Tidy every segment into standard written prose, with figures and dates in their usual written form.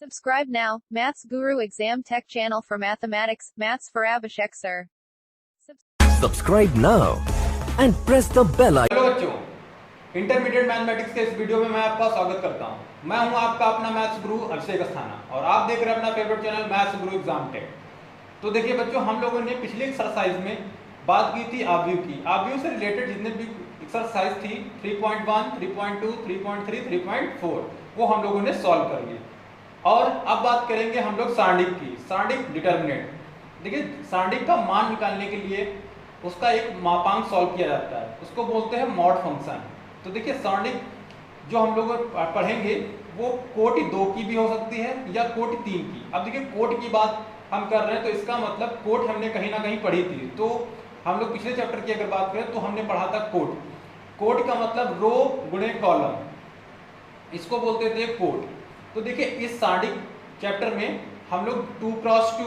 Subscribe now, Maths Guru Exam Tech channel for mathematics, maths for Abhishek sir. Subscribe now and press the bell icon. Hello बच्चों, intermediate mathematics के इस video में मैं आपका स्वागत करता हूं। मैं हूं आपका अपना मैथ्स गुरु अभिषेक अस्थाना और आप देख रहे हैं अपना फेवरेट चैनल मैथ्स गुरु एग्जाम टेक। तो देखिए बच्चों, हम लोगों ने पिछली एक्सरसाइज में बात की थी आव्यूह की। आव्यूह से रिलेटेड जितने भी एक्सरसाइज थी 3.1, 3.2, 3.3, 3.4 वो हम लोगों ने सॉल्व कर लिए। और अब बात करेंगे हम लोग सारणिक की। सारणिक डिटर्मिनेंट, देखिए सारणिक का मान निकालने के लिए उसका एक मापांक सॉल्व किया जाता है, उसको बोलते हैं मॉड फंक्शन। तो देखिए सारणिक जो हम लोग पढ़ेंगे वो कोटि 2 की भी हो सकती है या कोटि 3 की। अब देखिए कोट की बात हम कर रहे हैं तो इसका मतलब कोट हमने कहीं ना कहीं पढ़ी थी। तो हम लोग पिछले चैप्टर की अगर बात करें तो हमने पढ़ा था कोट। कोट का मतलब रो गुणे कॉलम, इसको बोलते थे कोट। तो देखिए इस सारणिक चैप्टर में हम लोग 2x2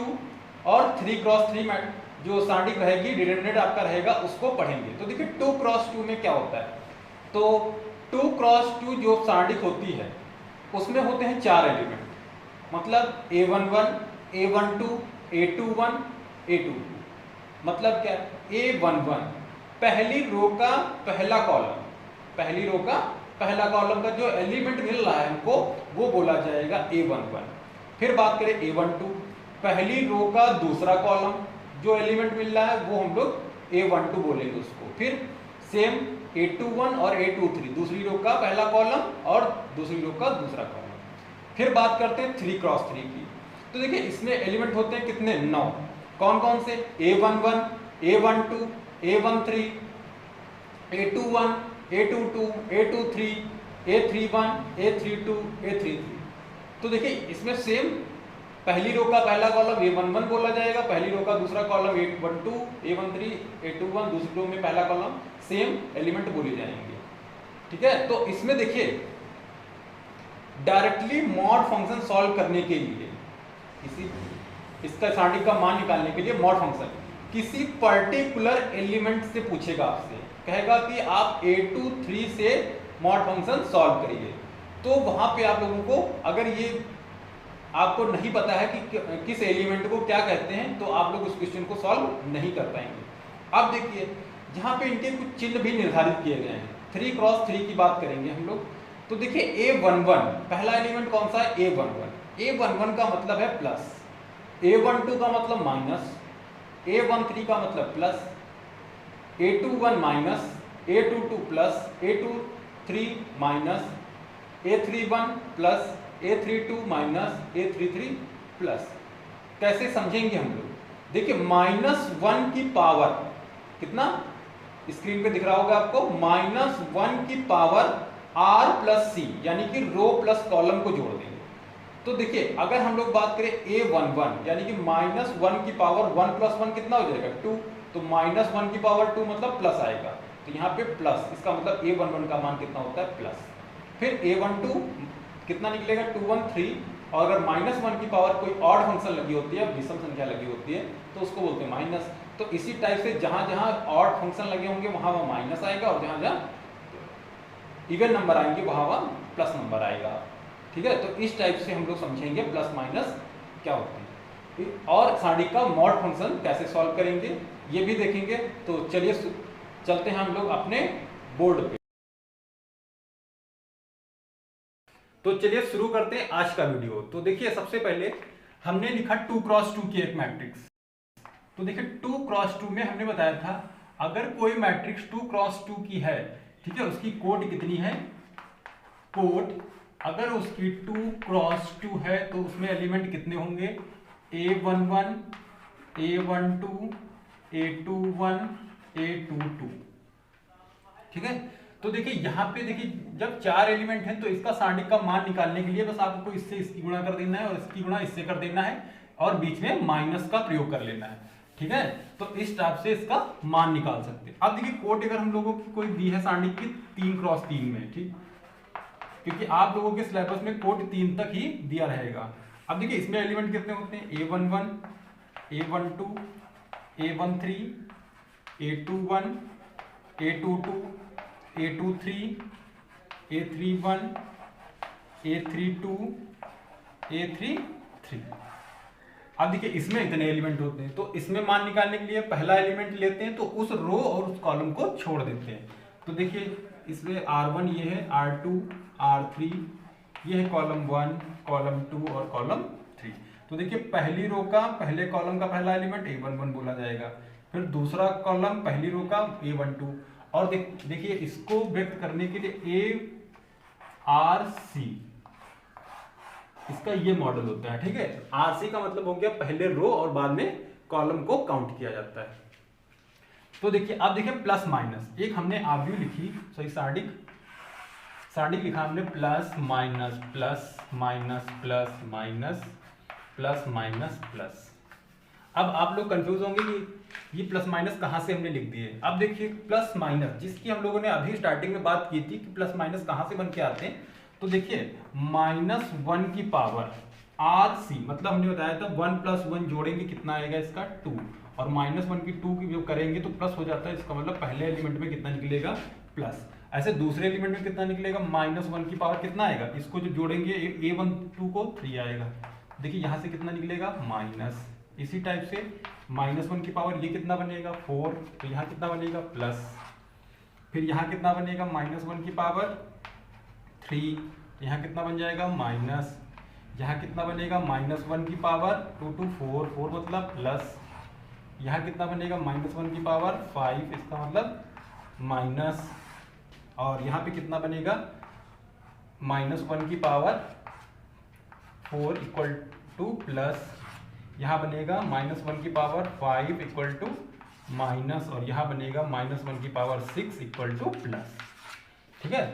और 3x3 जो सारणिक रहेगी, डिटरमिनेंट आपका रहेगा, उसको पढ़ेंगे। तो देखिए 2x2 में क्या होता है, तो 2x2 जो सारणिक होती है उसमें होते हैं 4 एलिमेंट, मतलब a11, a12, a21, a22। मतलब क्या, a11 पहली रो का पहला कॉलम, पहली रो का पहला कॉलम का जो एलिमेंट मिल रहा है हमको वो बोला जाएगा a11। फिर बात करें a12, पहली रो का दूसरा कॉलम जो एलिमेंट मिल रहा है वो हम लोग a12 बोलेंगे उसको। फिर सेम a21 और a23, दूसरी रो का पहला कॉलम और दूसरी रो का दूसरा कॉलम। फिर बात करते हैं 3x3 की। तो देखिए इसमें एलिमेंट होते हैं कितने, 9। कौन कौन से, a11, a12, a13, a21, a22, a23, a31, a32, a33। तो देखिए इसमें सेम पहली रो का पहला कॉलम a11 बोला जाएगा, पहली रो का दूसरा कॉलम a12, a13, a21, दूसरी रो में पहला कॉलम, सेम एलिमेंट बोले जाएंगे। ठीक है, तो इसमें देखिए डायरेक्टली मॉड फंक्शन सॉल्व करने के लिए, इसका सारणिक का मान निकालने के लिए मॉड फंक्शन किसी पर्टिकुलर एलिमेंट से पूछेगा, आपसे कहेगा कि आप a23 से मॉड फंक्शन सॉल्व करिए। तो वहां पे आप लोगों को अगर ये आपको नहीं पता है कि किस एलिमेंट को क्या कहते हैं तो आप लोग उस क्वेश्चन को सॉल्व नहीं कर पाएंगे। अब देखिए जहां पे इनके कुछ चिन्ह भी निर्धारित किए गए हैं। 3x3 की बात करेंगे हम लोग। तो देखिए a11 पहला एलिमेंट कौन सा है, a11। a11 का मतलब है प्लस, a12 का मतलब माइनस, a13 का मतलब plus, a21 minus, a22 plus, a23 minus, a31 plus, a32 minus, a33 plus. कैसे समझेंगे हम लोग, देखिए -1 की पावर कितना, स्क्रीन पे दिख रहा होगा आपको, -1 की पावर r प्लस c, यानी कि रो प्लस कॉलम को जोड़ देंगे। तो देखिए अगर हम लोग बात करें a11 यानी कि -1 की पावर 1 प्लस 1 कितना हो जाएगा, 2। तो -1 की पावर 2 मतलब प्लस आएगा, तो यहाँ पे प्लस, इसका मतलब a11 का मान कितना होता है, प्लस। फिर a12 कितना निकलेगा, 213। और अगर -1 की पावर कोई ऑड फंक्शन लगी होती है, विषम संख्या लगी होती है, तो उसको बोलते हैं माइनस। तो इसी टाइप से जहां जहां ऑड फंक्शन लगे होंगे वहां वहां माइनस आएगा, और जहां जहां इवन नंबर आएंगे वहां वहां प्लस नंबर आएगा। ठीक है, तो इस टाइप से हम लोग समझेंगे प्लस माइनस क्या होती है, और सारणिक का मॉड फंक्शन कैसे सॉल्व करेंगे ये भी देखेंगे। तो चलिए चलते हैं हम लोग अपने बोर्ड पे। तो चलिए शुरू करते हैं आज का वीडियो। तो देखिए सबसे पहले हमने लिखा 2x2 की एक मैट्रिक्स। तो देखिए 2x2 में हमने बताया था अगर कोई मैट्रिक्स 2x2 की है, ठीक है, उसकी कोट कितनी है, कोट अगर उसकी 2x2 है तो उसमें एलिमेंट कितने होंगे, a11, a12, a21, a22। ठीक है, तो देखिए यहाँ पे देखिए जब 4 एलिमेंट हैं तो इसका सारणिक का मान निकालने के लिए बस आपको इससे इसकी गुणा कर देना है और इसकी गुणा इससे कर देना है और बीच में माइनस का प्रयोग कर लेना है। ठीक है, तो इस टाइप से इसका मान निकाल सकते हैं। अब देखिए कोट अगर हम लोगों की कोई दी है सारणिक की 3x3 में, ठीक, क्योंकि आप लोगों के सिलेबस में कोट 3 तक ही दिया रहेगा। अब देखिए इसमें एलिमेंट कितने होते हैं, a11, a12, a13, a21, a22, a23, a31, a32, A3 3। अब देखिए इसमें इतने एलिमेंट होते हैं, तो इसमें मान निकालने के लिए पहला एलिमेंट लेते हैं, तो उस रो और उस कॉलम को छोड़ देते हैं। तो देखिए इसमें R1 ये है, R2 R3 ये है कॉलम 1, कॉलम 2 और कॉलम 3। तो देखिए पहली रो का पहले कॉलम का पहला एलिमेंट A11 बोला जाएगा, फिर दूसरा कॉलम पहली रो का A12, और देखिए इसको व्यक्त करने के लिए ARC, इसका ये मॉडल होता है, ठीक है। RC का मतलब हो गया पहले रो और बाद में कॉलम को काउंट किया जाता है। तो देखिए अब देखिए प्लस माइनस, एक हमने आव्यूह लिखी, सॉरी सार्डिक लिखा हमने, plus minus plus minus plus minus plus minus plus. अब आप लोग कंफ्यूज होंगे कि ये प्लस माइनस कहाँ से हमने लिख दिए। अब देखिए प्लस माइनस जिसकी हम लोगों ने अभी स्टार्टिंग में बात की थी कि प्लस माइनस कहाँ से बन के आते हैं, तो देखिए -1 की पावर RC, मतलब हमने बताया था 1 + 1 जोड़ेंगे कितना आएगा इसका 2, और -1 की 2 की जो करेंगे तो प्लस हो जाता है, इसका मतलब पहले एलिमेंट में कितना निकलेगा प्लस। ऐसे दूसरे एलिमेंट में कितना निकलेगा, -1 की पावर कितना आएगा, इसको जो जोड़ेंगे A12 को 3 आएगा। देखिए यहाँ से कितना निकलेगा माइनस। इसी टाइप से -1 की पावर ये कितना बनेगा 4, तो यहाँ कितना बनेगा प्लस। फिर यहाँ कितना बनेगा -1 की पावर 3, यहाँ कितना बन जाएगा माइनस। यहाँ कितना बनेगा -1 की पावर 2 to 4, 4 मतलब प्लस। यहाँ कितना बनेगा -1 की पावर 5, इसका मतलब माइनस। और यहाँ पे कितना बनेगा -1 की पावर 4 इक्वल टू प्लस। यहाँ बनेगा -1 की पावर 5 इक्वल टू माइनस, और यहाँ बनेगा -1 की पावर 6 इक्वल टू प्लस, ठीक है।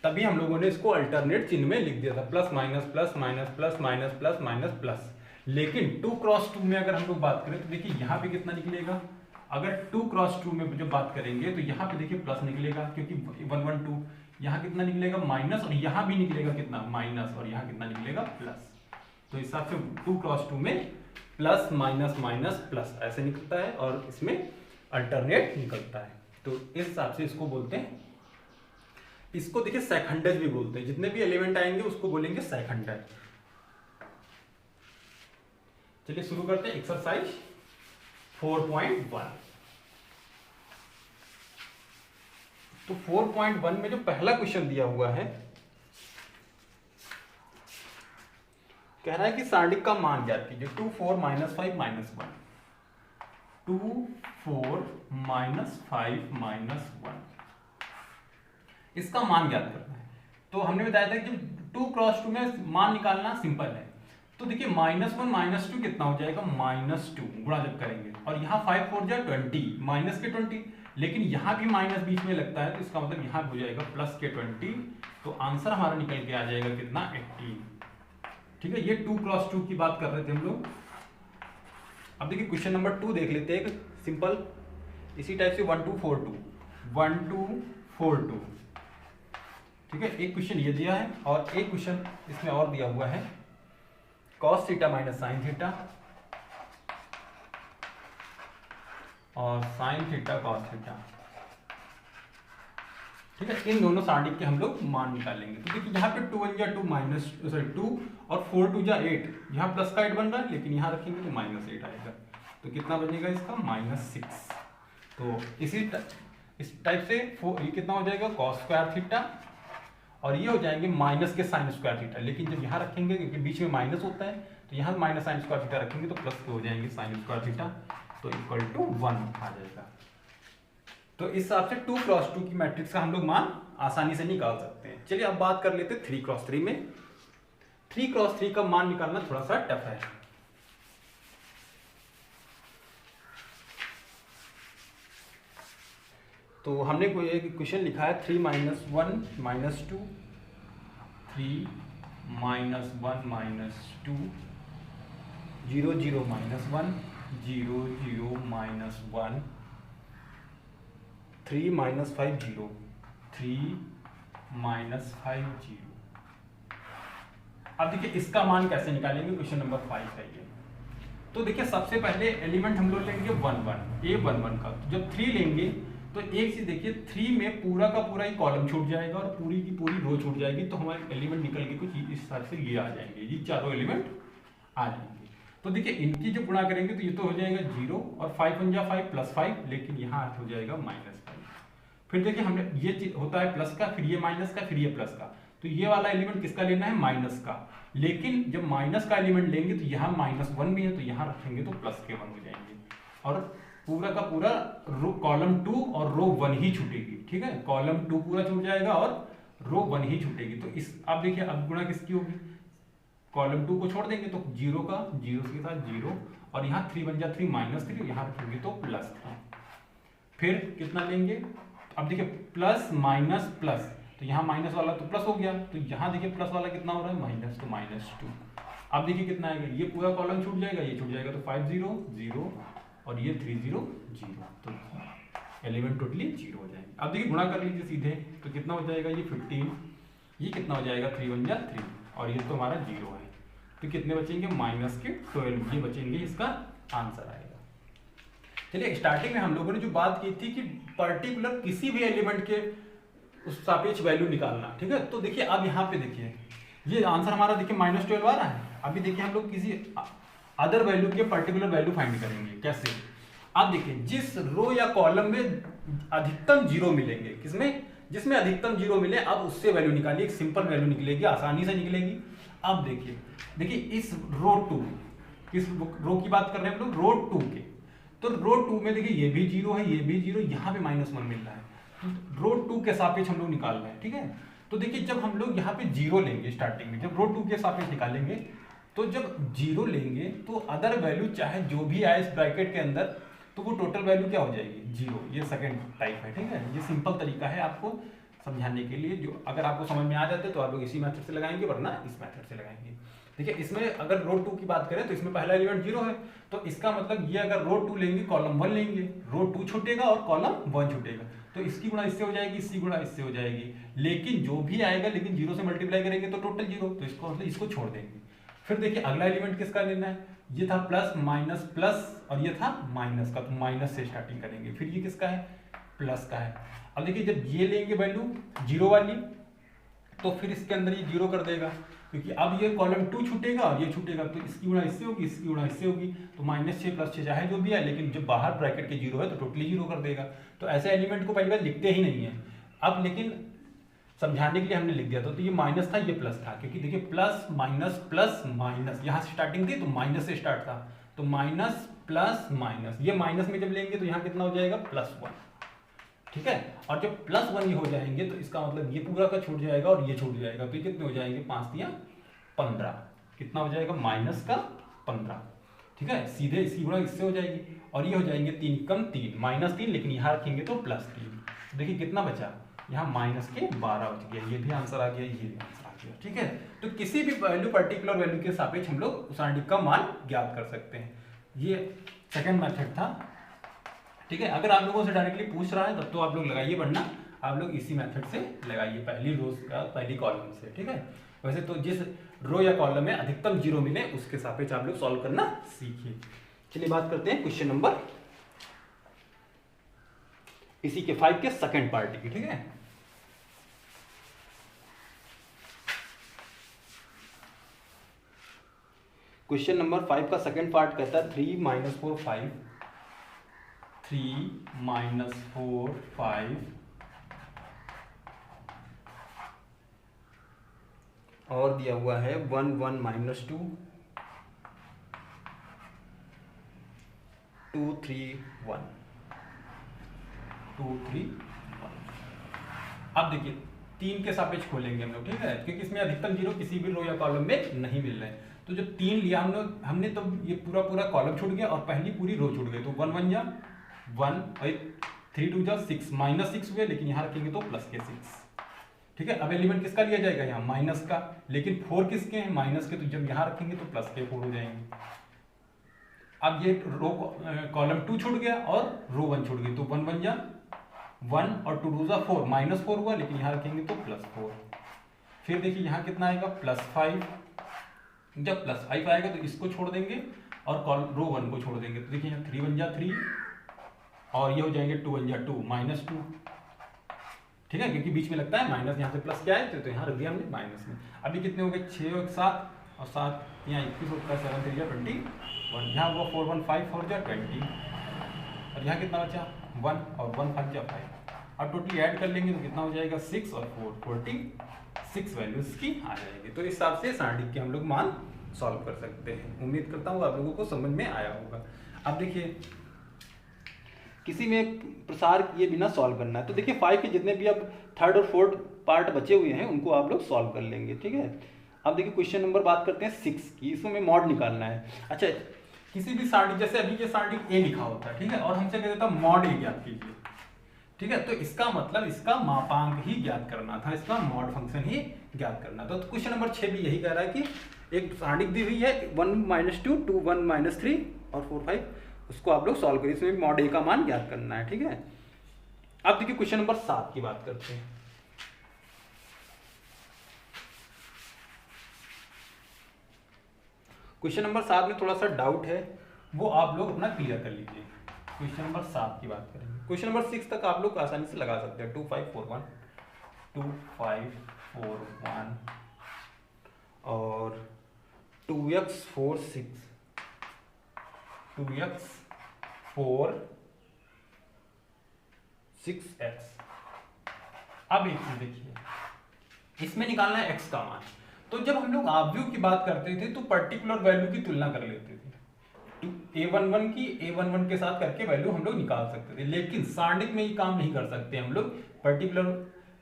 तभी हम लोगों ने इसको अल्टरनेट चिन्ह में लिख दिया था, plus minus plus minus plus minus plus minus plus. लेकिन 2 क्रॉस 2 में अगर हम लोग बात करें तो देखिए यहाँ पे कितना निकलेगा, अगर 2 क्रॉस 2 में जब बात करेंगे तो यहाँ पे देखिए प्लस निकलेगा, क्योंकि 1 1 2, यहाँ कितना निकलेगा माइनस, और यहाँ भी निकलेगा कितना माइनस, और यहाँ कितना निकलेगा प्लस। तो इस हिसाब से 2 क्रॉस 2 में प्लस माइनस माइनस प्लस ऐसे निकलता है, और इसमें अल्टरनेट निकलता है। तो इस हिसाब से इसको बोलते हैं, इसको देखिए सेकंडज भी बोलते हैं। जितने भी एलिमेंट आएंगे उसको बोलेंगे सेकंडज। चलिए शुरू करते हैं एक्सरसाइज 4.1। तो 4.1 में जो पहला क्वेश्चन दिया हुआ है, कह रहा है कि सार्डिक का मान ज्ञात कीजिए। 2 4 -5 -1, 2 4 -5 -1, इसका मान ज्ञात करना है। तो हमने बताया था कि 2 क्रॉस 2 में मान निकालना सिंपल है। तो देखिए -1 -2 कितना हो जाएगा -2 गुणा जब करेंगे, और यहाँ 5 4 जा 20, माइनस के 20, लेकिन यहाँ भी माइनस बीच में लगता है, तो इसका मतलब यहाँ हो जाएगा प्लस के 20। तो आंसर हमारा निकल के आ जाएगा कितना 18, ठीक है। ये 2 क्रॉस 2 की बात कर रहे थे हम लोग। अब देखिए क्वेश्चन नंबर 2 देख लेते हैं, एक सिंपल इसी टाइप से 1 2 4 2 1 2 4 2, ठीक है। एक क्वेश्चन ये दिया है, और एक क्वेश्चन इसमें और दिया हुआ है, cos theta minus sine theta और साइन थीटा cos थीटा, ठीक है। इन दोनों सार्डिक के हम लोग मान निकालेंगे। तो देखिए यहाँ पे 2 1 जा 2 2 और 4 2 जा 8, यहाँ प्लस का 8 बन रहा है, लेकिन यहाँ रखेंगे तो -8 आएगा। तो कितना बनेगा इसका -6। तो इस टाइप से ये कितना हो जाएगा cos स्क्वायर थीटा, और ये हो जाएंगे माइनस के साइन स्क्वायर थीटा। लेकिन जब यहाँ रखेंगे, क्योंकि बीच में माइनस होता है, तो यहाँ माइनस साइन स्क्वायर थीटा रखेंगे तो प्लस के हो जाएंगे साइन स्क्वायर थीटा, तो इक्वल टू 1 आ जाएगा। तो इस हिसाब से 2 क्रॉस 2 की मैट्रिक्स का हम लोग मान आसानी से निकाल सकते हैं। चलिए अब बात कर लेते हैं 3 क्रॉस 3 में। 3 क्रॉस 3 का मान निकालना थोड़ा सा टफ है। तो हमने कोई एक क्वेश्चन लिखा है 3 -1 -2 3 -1 -2 0 0 -1 0 0 -1 3 -5 0 3 -5 0। अब देखिए इसका मान कैसे निकालेंगे, क्वेश्चन नंबर 5 है ये। तो देखिए सबसे पहले एलिमेंट हम लोग लेंगे 1 1 A11 का। जब 3 लेंगे तो एक चीज देखिए 3 में पूरा का पूरा ही कॉलम छूट जाएगा और पूरी की पूरी रो छूट जाएगी, तो हमारे एलिमेंट निकल के कुछ इस हिसाब से ये आ जाएंगे, ये चारों एलिमेंट आ जाएंगे। तो देखिए इनकी जब गुणा करेंगे तो ये तो हो जाएगा 0 और 5 × 5 +5, लेकिन यहाँ हो जाएगा -5। फिर देखिए हमने ये चीज होता है प्लस का, फिर ये माइनस का, फिर ये प्लस का, तो ये वाला एलिमेंट किसका लेना है, माइनस का। लेकिन जब माइनस का एलिमेंट लेंगे तो यहाँ -1 भी है, तो यहाँ रखेंगे तो +1 हो जाएंगे और पूरा का पूरा रो कॉलम 2 और रो 1 ही छूटेगी। ठीक है, कॉलम 2 पूरा छूट जाएगा और रो 1 ही छूटेगी। तो इस अब देखिए अब गुणा किसकी होगी, कॉलम 2 को छोड़ देंगे तो 0 का 0 के साथ 0 और यहाँ 3 बन जा 3 -3, यहाँ रखेंगे तो +3। फिर कितना लेंगे, अब देखिए प्लस माइनस प्लस, तो यहाँ माइनस वाला तो प्लस हो गया, तो यहाँ देखिए प्लस वाला कितना हो रहा है, माइनस, तो -2। अब देखिए कितना आएगा, ये पूरा कॉलम छूट जाएगा, ये छूट जाएगा, तो 5 0 0 और ये 3 0 0, तो एलिमेंट टोटली 0 हो जाएंगे। अब देखिए गुणा कर लीजिए सीधे, तो कितना हो जाएगा, ये 15, ये कितना हो जाएगा 3 1 जा 3 और ये तो हमारा 0 है, तो कितने बचेंगे -12, ये बचेंगे, इसका आंसर आएगा। चलिए स्टार्टिंग में हम लोगों ने जो बात की थी कि पर्टिकुलर किसी भी एलिमेंट के उस सापेक्ष वैल्यू निकालना, ठीक है, तो देखिए अब यहाँ पे देखिए ये आंसर हमारा देखिए -12 आ रहा है। अभी देखिए हम लोग किसी अदर वैल्यू के पर्टिकुलर वैल्यू फाइंड करेंगे, कैसे, अब देखिए जिस रो या कॉलम में अधिकतम 0 मिलेंगे, किसमें, जिसमें अधिकतम 0 मिले, अब उससे वैल्यू निकालिए, एक सिंपल वैल्यू निकलेगी, आसानी से निकलेगी। अब देखिए इस रो 2, किस रो की बात कर रहे हैं हम लोग, रो 2 के, तो रो 2 में देखिए ये भी 0 है, ये भी 0, यहाँ पे -1 मिल रहा है, तो रो 2 के सापेक्ष हम लोग निकाल रहे हैं। ठीक है, तो देखिए जब हम लोग यहाँ पे 0 लेंगे स्टार्टिंग में, जब रो 2 के सापेक्ष निकालेंगे, तो जब 0 लेंगे तो अदर वैल्यू चाहे जो भी आए इस ब्रैकेट के अंदर, तो वो टोटल वैल्यू क्या हो जाएगी, 0। ये सेकंड टाइप है। ठीक है, ये सिंपल तरीका है आपको समझाने के लिए, जो अगर आपको समझ में आ जाते तो आप लोग इसी मेथड से लगाएंगे, वरना इस मेथड से लगाएंगे। देखिए इसमें अगर रो 2 की बात करें तो इसमें पहला एलिमेंट 0 है, तो इसका मतलब ये अगर रो 2 लेंगे, कॉलम 1 लेंगे, रो 2 छूटेगा और कॉलम 1 छूटेगा, तो इसकी गुणा इससे हो जाएगी, इसकी गुणा इससे हो जाएगी, लेकिन जो भी आएगा, लेकिन 0 से मल्टीप्लाई करेंगे तो टोटल 0, तो इसको मतलब इसको छोड़ देंगे। फिर देखिए अगला एलिमेंट किसका लेना है, ये था प्लस माइनस प्लस और ये था माइनस का, तो माइनस से स्टार्टिंग करेंगे। फिर ये किसका है, प्लस का है। अब देखिए जब ये लेंगे वैल्यू 0 वाली, तो फिर इसके अंदर ये 0 कर देगा, क्योंकि अब ये कॉलम 2 छूटेगा और ये छूटेगा, तो इसकी गुणा इससे होगी, इसकी गुणा इससे होगी, तो -6 + 6 चाहे जो भी है, लेकिन जब बाहर ब्रैकेट के 0 है तो टोटली 0 कर देगा। तो ऐसे एलिमेंट को पहली बार लिखते ही नहीं है, अब लेकिन समझाने के लिए हमने लिख दिया। तो ये माइनस था, ये प्लस था, क्योंकि देखिए प्लस माइनस यहाँ से स्टार्टिंग थी तो माइनस से स्टार्ट था, तो माइनस प्लस माइनस, ये माइनस में जब लेंगे तो यहाँ कितना हो जाएगा, +1। ठीक है, और जब +1 ही हो जाएंगे तो इसका मतलब ये पूरा का छूट जाएगा और ये छूट जाएगा, तो ये कितने हो जाएंगे, 5 × 15, कितना हो जाएगा, -15। ठीक है, सीधे इसकी गुणा इससे हो जाएगी और ये हो जाएंगे 3 × 3 -3, लेकिन यहाँ रखेंगे तो +3। देखिए कितना बचा, यहाँ -12 बच गया, ये भी आंसर आ गया, ये भी आंसर आ गया। ठीक है, तो किसी भी वैल्यू पर्टिकुलर वैल्यू के सापेक्ष हम लोग उस आंटिक का मान ज्ञात कर सकते हैं। ये सेकंड मेथड था। ठीक है, अगर आप लोगों से डायरेक्टली पूछ रहा है तब तो आप लोग लगाइए, वरना आप लोग इसी मेथड से लगाइए, पहली रो का पहली कॉलम से। ठीक है, वैसे तो जिस रो या कॉलम में अधिकतम 0 मिले उसके सापेक्ष आप लोग सॉल्व करना सीखिए। चलिए बात करते हैं क्वेश्चन नंबर इसी के 5 के सेकंड पार्ट की। ठीक है, क्वेश्चन नंबर 5 का सेकंड पार्ट कहता है 3 - 4 5, 3 - 4 5 और दिया हुआ है 1 1 - 2 2 3 1 2 3 1। अब देखिए 3 के सापेक्ष खोलेंगे हम लोग। ठीक है, क्योंकि इसमें अधिकतम 0 किसी भी रो या कॉलम में नहीं मिल रहे हैं, तो जब 3 लिया हमने तो ये पूरा कॉलम छूट गया और पहली पूरी रो छूट गई, तो 1 1 जा 1 और 3 2 जा 6, -6 हुए, लेकिन यहाँ रखेंगे तो प्लस के 6। ठीक है, अब एलिमेंट किसका लिया जाएगा, यहाँ माइनस का, लेकिन 4 किसके हैं, माइनस के, तो जब यहाँ रखेंगे तो प्लस के 4 हो जाएंगे। अब ये रो कॉलम 2 छूट गया और रो 1 छूट गई, तो 1 1 जा 1 और 2 2 जा 4, -4 हुआ, लेकिन यहाँ रखेंगे तो +4। फिर देखिए यहाँ कितना आएगा, +5। जब +5 आएगा तो इसको छोड़ देंगे और रो 1 को छोड़ देंगे, तो देखिए यहाँ 3 1 जा 3 और ये हो जाएंगे 2 × 2 -2, ठीक है, क्योंकि बीच में लगता है माइनस, यहाँ से प्लस क्या है तो यहाँ रख दिया हमने माइनस में। अभी कितने हो गए 6 और 7 और 7 यहाँ 21 होता है, 7 3 21, यहाँ हुआ 4 1 5 4 20 और यहाँ कितना बचा 1 और 1 5 5। अब टोटली ऐड कर लेंगे तो कितना हो जाएगा 6 और 4 46 वैल्यूज की आ जाएगी। तो इस हिसाब से सारणी के हम लोग मान सॉल्व कर सकते हैं। उम्मीद करता हूँ आप लोगों को समझ में आया होगा। अब देखिए किसी में प्रसार किए बिना सॉल्व करना है, तो देखिए 5 के जितने भी अब थर्ड और फोर्थ पार्ट बचे हुए हैं उनको आप लोग सॉल्व कर लेंगे, ठीक है। अब देखिए क्वेश्चन नंबर बात करते हैं 6 की, इसमें मॉड निकालना है। अच्छा, किसी भी सारणी, जैसे अभी ये सारणी ए लिखा होता है, ठीक है, और हमसे कह देता मॉड ए ज्ञात कीजिए, ठीक है, तो इसका मतलब इसका मापांक ही ज्ञात करना था, इसका मॉड फंक्शन ही ज्ञात करना था। तो क्वेश्चन नंबर 6 भी यही कह रहा है कि एक सारणी दी हुई है 1 - 2 2 1 - 3 और 4 5, उसको आप लोग सॉल्व करिए, इसमें मॉड ए का मान ज्ञात करना है, ठीक है। अब देखिए क्वेश्चन नंबर 7 की बात करते हैं। क्वेश्चन नंबर 7 में थोड़ा सा डाउट है, वो आप लोग अपना क्लियर कर लीजिए। क्वेश्चन नंबर 7 की बात करेंगे। क्वेश्चन नंबर 6 तक आप लोग आसानी से लगा सकते हैं। 2 5 4 1 2 5 4 1 और 2x 4 6 2x 4 6x। अब एक चीज देखिए, इसमें निकालना है x का मान। तो जब हम लोग आव्यूह की बात करते थे तो पर्टिकुलर वैल्यू की तुलना कर लेते थे, a11 की a11 के साथ करके वैल्यू हम लोग निकाल सकते थे, लेकिन सारणिक में ये काम नहीं कर सकते हम लोग, पर्टिकुलर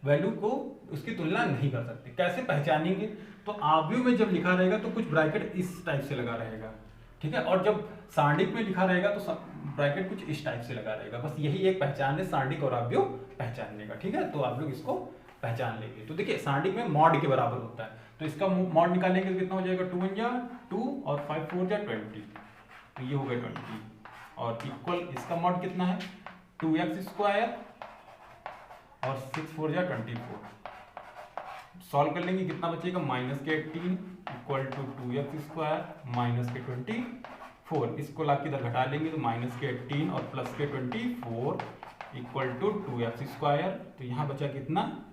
वैल्यू को उसकी तुलना नहीं कर सकते। कैसे पहचानेंगे, तो आव्यूह में जब लिखा रहेगा तो कुछ ब्रैकेट इस टाइप से लगा रहेगा, ठीक है, और जब सारणिक में लिखा रहेगा तो ब्रैकेट कुछ इस टाइप से लगा रहेगा। बस यही एक पहचान है सारणिक और आव्यूह पहचानने का, ठीक है, तो आप लोग इसको पहचान लेंगे। तो देखिए सारणिक में मॉड के बराबर होता है, तो इसका मॉड निकालेंगे तो कितना हो जाएगा 2 × 2 और 5 4 20, तो ये हो गया 20 और इक्वल इसका मॉड कितना है 2x² और 6 4 24। सॉल्व कर लेंगे कितना बचेगा -18 इक्वल टू 2x² -24। इसको ला के इधर घटा लेंगे तो -18 और +24 इक्वल टू 2x²। तो यहाँ बचा कितना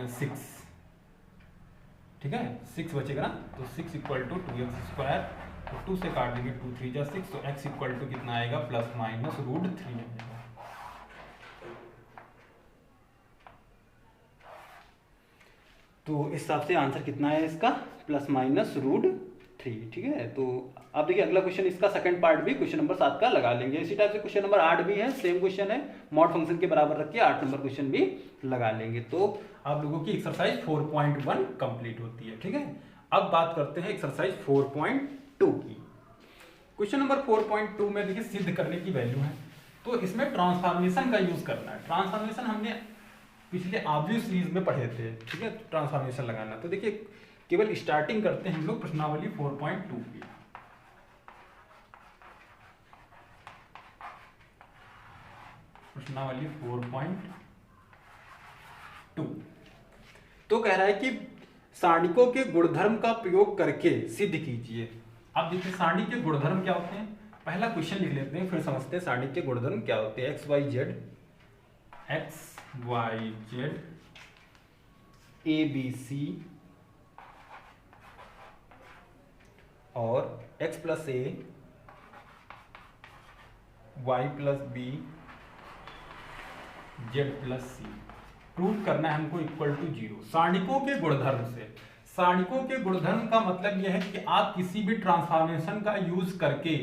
6, ठीक है, 6 बचेगा ना, तो 6 इक्वल टू 2x², तो 2 से काट देंगे 2 3 = 6, तो x इक्वल टू कितना आएगा ±√3 आएगा। तो इस हिसाब से आंसर कितना है इसका ±√3, ठीक है। तो अब देखिए अगला क्वेश्चन, इसका सेकंड पार्ट भी क्वेश्चन नंबर 7 का लगा लेंगे। इसी टाइप से क्वेश्चन नंबर 8 भी है, सेम क्वेश्चन है, मॉड फंक्शन के बराबर रख के 8 नंबर क्वेश्चन भी लगा लेंगे। तो आप लोगों की एक्सरसाइज 4.1 कंप्लीट होती है, ठीक है। अब बात करते हैं एक्सरसाइज 4.2 की। क्वेश्चन नंबर 4.2 में देखिए सिद्ध करने की वैल्यू है, तो इसमें ट्रांसफॉर्मेशन का यूज करना है। ट्रांसफॉर्मेशन हमने पिछले आव्यूह सीरीज में पढ़े थे, ठीक है, ट्रांसफॉर्मेशन लगाना। तो देखिए केवल स्टार्टिंग करते हैं हम लोग प्रश्नावली 4.2 की। प्रश्नावली 4.2 तो कह रहा है कि सारणिकों के गुणधर्म का प्रयोग करके सिद्ध कीजिए। अब देखिए सारणी के गुणधर्म क्या होते हैं, पहला क्वेश्चन लिख लेते हैं फिर समझते हैं सारणी के गुणधर्म क्या होते हैं। x y z a b c और x + a y + b z + c prove करना है हमको इक्वल टू 0 सारणिकों के गुणधर्म से। सारणिकों के गुणधर्म का मतलब यह है कि आप किसी भी ट्रांसफॉर्मेशन का यूज करके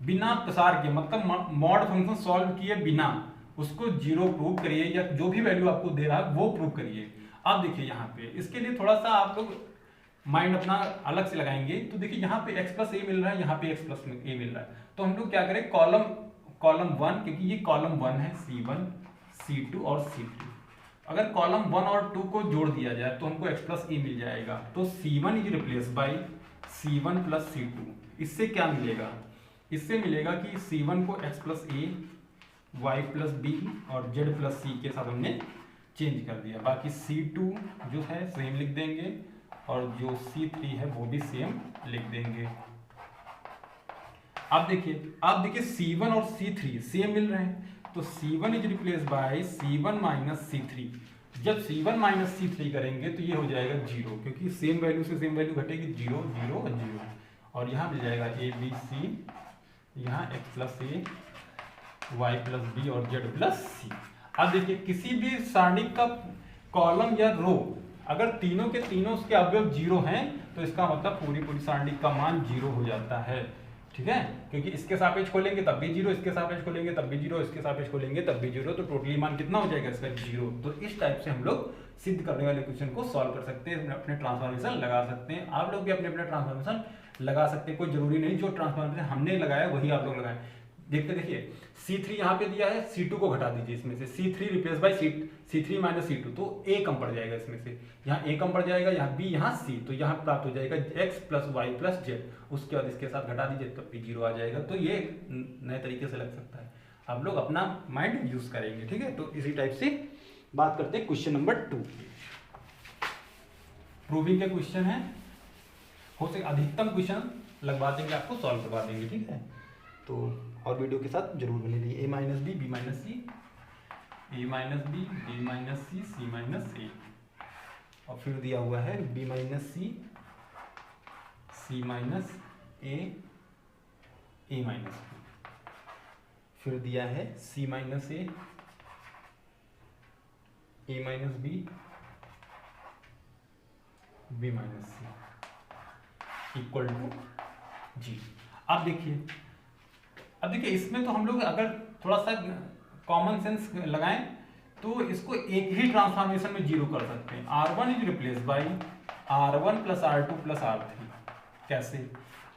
बिना प्रसार के, मतलब मॉड फंक्शन सॉल्व किए बिना उसको 0 प्रूव करिए, या जो भी वैल्यू आपको दे रहा है वो प्रूव करिए। अब देखिए यहाँ पे इसके लिए थोड़ा सा आप लोग माइंड अपना अलग से लगाएंगे। तो देखिए यहाँ पे x + a मिल रहा है, यहाँ पे x + a मिल रहा है, तो हम लोग क्या करें कॉलम 1, क्योंकि ये कॉलम 1 है, C1 C2 और C3। अगर कॉलम 1 और 2 को जोड़ दिया जाए तो हमको x + a मिल जाएगा, तो C1 is replace by C1 + C2। इससे क्या मिलेगा, इससे मिलेगा कि C1 को x + a y + b और z + c के साथ हमने चेंज कर दिया। बाकी C2 जो है सेम लिख देंगे और जो C3 है वो भी सेम लिख देंगे। आप देखिए C1 और C3 सेम मिल रहे हैं, तो C1 is replace by C1 minus C3। जब C1 माइनस C3 करेंगे तो ये हो जाएगा 0, क्योंकि सेम वैल्यू से सेम वैल्यू घटेगी, 0 0 0, और यहाँ मिल जाएगा ABC, यहाँ x प्लस ए, y प्लस बी और z प्लस सी। अब देखिए किसी भी सारणी का कॉलम या रो अगर तीनों के तीनों उसके अवयव 0 हैं तो इसका मतलब पूरी सारणी का मान 0 हो जाता है, ठीक है, क्योंकि इसके सापेक्ष खोलेंगे तब भी 0, इसके सापेक्ष खोलेंगे तब भी 0, इसके सापेक्ष खोलेंगे तब भी 0, तो टोटली मान कितना हो जाएगा इसका 0। तो इस टाइप से हम लोग सिद्ध करने वाले क्वेश्चन को सॉल्व कर सकते हैं, अपने ट्रांसफॉर्मेशन लगा सकते हैं। आप लोग भी अपने अपने ट्रांसफॉर्मेशन लगा सकते हैं, कोई जरूरी नहीं जो ट्रांसफॉर्मेशन हमने लगाया वही आप लोग लगाएं। देखिए C3 यहाँ पे दिया है, C2 को घटा दीजिए इसमें से, C3 replace by C3 minus C2, तो A कम पड़ जाएगा इसमें से, यहाँ A कम पड़ जाएगा, यहाँ B, यहाँ C, तो यहाँ प्राप्त हो जाएगा x plus y plus z। उसके बाद इसके साथ घटा दीजिए तब भी 0 आ जाएगा। तो ये नए तरीके से लग सकता है, आप लोग अपना माइंड यूज करेंगे, ठीक है। तो इसी टाइप से बात करते हैं क्वेश्चन नंबर 2। प्रूविंग के क्वेश्चन है, हो सके अधिकतम क्वेश्चन लगवा देंगे, आपको सॉल्व करवा देंगे, ठीक है। तो और वीडियो के साथ जरूर बने रहिए। a minus B, B minus C, a minus B, B minus C, C minus A, और फिर दिया हुआ है b minus C, C minus A, a minus B, फिर दिया है c minus A, a minus B, b minus C equal to जी। अब देखिए इसमें तो हम लोग अगर थोड़ा सा कॉमन सेंस लगाएं तो इसको एक ही ट्रांसफॉर्मेशन में 0 कर सकते हैं। R1 is replace by R1 plus R2 plus R3। कैसे?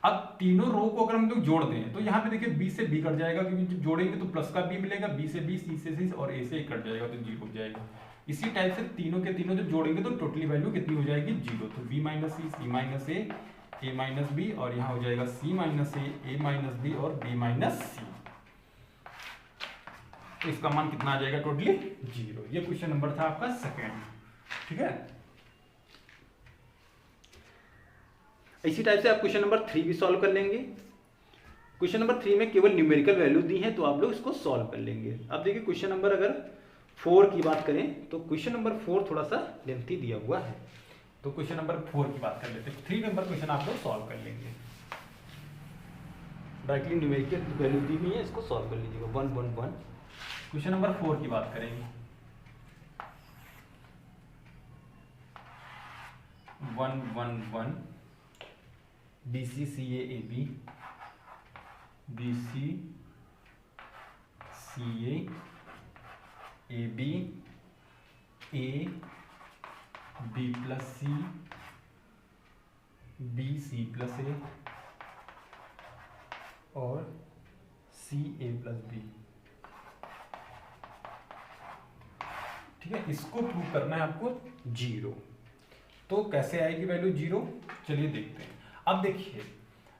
अब तीनों रो को अगर हम लोग जोड़ दें तो यहाँ पे देखिए B से B कट जाएगा, क्योंकि जब जोड़ेंगे तो प्लस का B मिलेगा, B से B, C से C और A से A कट जाएगा तो 0 हो जाएगा। इसी टाइप से तीनों के तीनों जब जोड़ेंगे तो टोटली वैल्यू कितनी हो जाएगी? 0। तो B minus C, C minus A, A minus B, और यहाँ हो जाएगा C minus A, A minus B और B माइनस सी। तो इसका मान कितना आ जाएगा? टोटली 0। ये क्वेश्चन नंबर था आपका सेकेंड, ठीक है। इसी टाइप से आप क्वेश्चन नंबर 3 भी सॉल्व कर लेंगे। क्वेश्चन नंबर 3 में केवल न्यूमेरिकल वैल्यू दी है, तो आप लोग इसको सॉल्व कर लेंगे। अब देखिए क्वेश्चन नंबर अगर 4 की बात करें तो क्वेश्चन नंबर 4 थोड़ा सा लेंथी दिया हुआ है, तो क्वेश्चन नंबर 4 की बात कर लेते हैं। 3 नंबर क्वेश्चन आप लोग सॉल्व कर लेंगे। डायरेक्टली न्यूमेरिकल वैल्यू दी हुई है, इसको सॉल्व कर लीजिएगा। 1 1 1। क्वेश्चन नंबर 4 की बात करेंगे। 1 1 1 BC CA AB, BC CA AB, A B plus C, B C plus A और C A प्लस B, ठीक है। इसको प्रूव करना है आपको 0। तो कैसे आएगी वैल्यू 0? चलिए देखते हैं। अब देखिए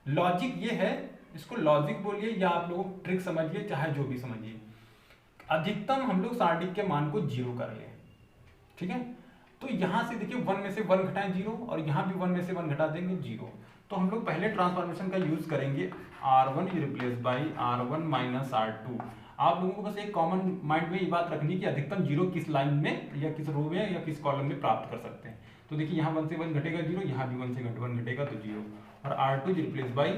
लॉजिक ये है, इसको लॉजिक बोलिए या आप लोग ट्रिक समझिए, चाहे जो भी समझिए। अधिकतम हम लोग सारणी के मान को 0 कर लें, ठीक है। तो यहां से देखिए 1 में से 1 घटाएं 0, और यहां भी 1 में से 1 घटा देंगे 0। तो हम लोग पहले ट्रांसफॉर्मेशन का यूज करेंगे, R1 is replace by R1 minus R2। आप लोगों को बस एक कॉमन माइंड में ये बात रखनी कि अधिकतम 0 किस लाइन में या किस रो में या किस कॉलम में प्राप्त कर सकते हैं। तो देखिए यहाँ 1 से 1 घटेगा 0, यहाँ भी 1 से 1 घटेगा तो 0, और R2 is replace by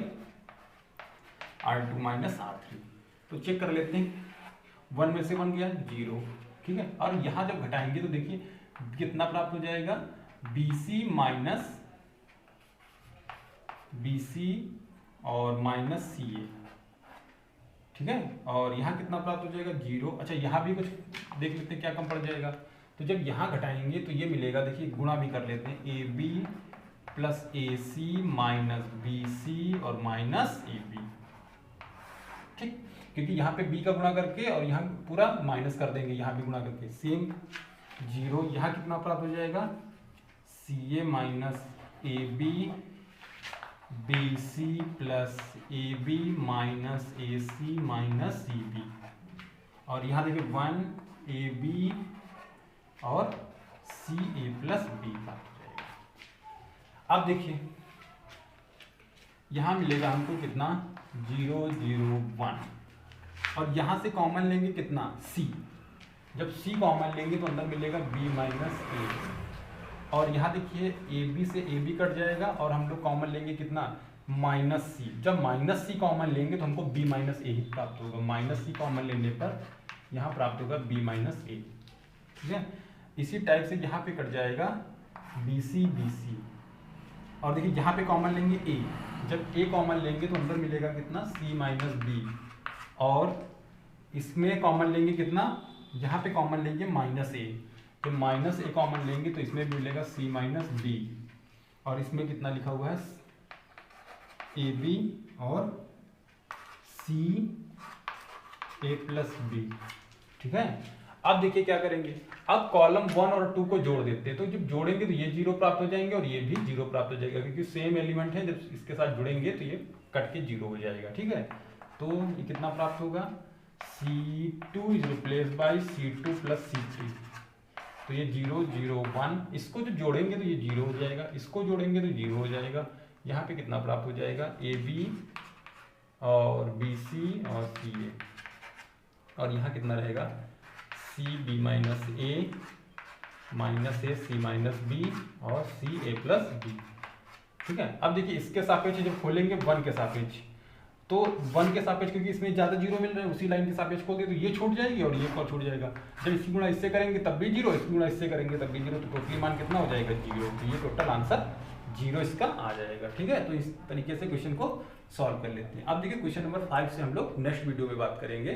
R2 minus R3। तो चेक कर लेते हैं, 1 में से 1 गया 0, ठीक है। और यहाँ जब घटाएंगे तो देखिए कितना प्राप्त हो जाएगा? BC माइनस BC और माइनस CA, ठीक है। और यहाँ कितना प्राप्त हो जाएगा? 0। अच्छा यहाँ भी कुछ देख लेते हैं क्या कम पड़ जाएगा। तो जब यहाँ घटाएंगे तो ये मिलेगा, देखिए गुणा भी कर लेते हैं, AB plus AC minus BC और माइनस AB, ठीक। क्योंकि यहाँ पे B का गुणा करके और यहाँ पूरा माइनस कर देंगे, यहाँ भी गुणा करके सेम 0। यहाँ कितना प्राप्त हो जाएगा? CA minus AB BC plus AB minus AC minus CB, और यहाँ देखिए 1 AB और CA प्लस B प्राप्त हो जाएगा। अब देखिए यहाँ मिलेगा हमको कितना 0 0 1 और यहाँ से कॉमन लेंगे कितना c। जब c कॉमन लेंगे तो अंदर मिलेगा b माइनस ए और यहाँ देखिए ए बी से ए बी कट जाएगा और हम लोग कॉमन लेंगे कितना माइनस सी। जब माइनस सी कॉमन लेंगे तो हमको बी माइनस ए ही प्राप्त होगा। माइनस सी कॉमन लेने पर यहाँ प्राप्त होगा बी माइनस ए। ठीक है, इसी टाइप से यहाँ पे कट जाएगा बी सी और देखिए यहाँ पे कॉमन लेंगे ए। जब ए कॉमन लेंगे तो अंदर मिलेगा कितना सी माइनस बी और इसमें कॉमन लेंगे कितना, यहाँ पे कॉमन लेंगे माइनस ए। तो माइनस ए कॉमन लेंगे तो इसमें भी मिलेगा सी माइनस बी और इसमें कितना लिखा हुआ है ए बी और सी ए प्लस बी। ठीक है, अब देखिए क्या करेंगे, अब कॉलम 1 और 2 को जोड़ देते हैं। तो जब जोड़ेंगे तो ये 0 प्राप्त हो जाएंगे और ये भी 0 प्राप्त हो जाएगा क्योंकि सेम एलिमेंट है। जब इसके साथ जुड़ेंगे तो ये कट के 0 हो जाएगा। ठीक है, तो ये कितना प्राप्त होगा C2 is replace by C2 plus C3। तो ये 0 0 1 इसको जो जोड़ेंगे तो ये 0 हो जाएगा, इसको जोड़ेंगे तो 0 हो जाएगा। यहाँ पे कितना प्राप्त हो जाएगा ए बी और बी सी और सी ए और यहाँ कितना रहेगा सी बी माइनस ए सी माइनस बी और सी ए प्लस बी। ठीक है, अब देखिए इसके सापेक्ष जब खोलेंगे 1 के सापेक्ष तो 1 के सापेक्ष क्योंकि इसमें ज़्यादा 0 मिल रहे हैं उसी लाइन के सापेक्ष खोल दिए तो ये छूट जाएगी और ये और छूट जाएगा। जब इसकी गुणा इससे करेंगे तब भी 0, इसकी गुणा इससे करेंगे तब भी 0, तो टोटली मान कितना हो जाएगा 0। तो ये टोटल आंसर 0 इसका आ जाएगा। ठीक है, तो इस तरीके से क्वेश्चन को सॉल्व कर लेते हैं। अब देखिए क्वेश्चन नंबर 5 से हम लोग नेक्स्ट वीडियो में बात करेंगे।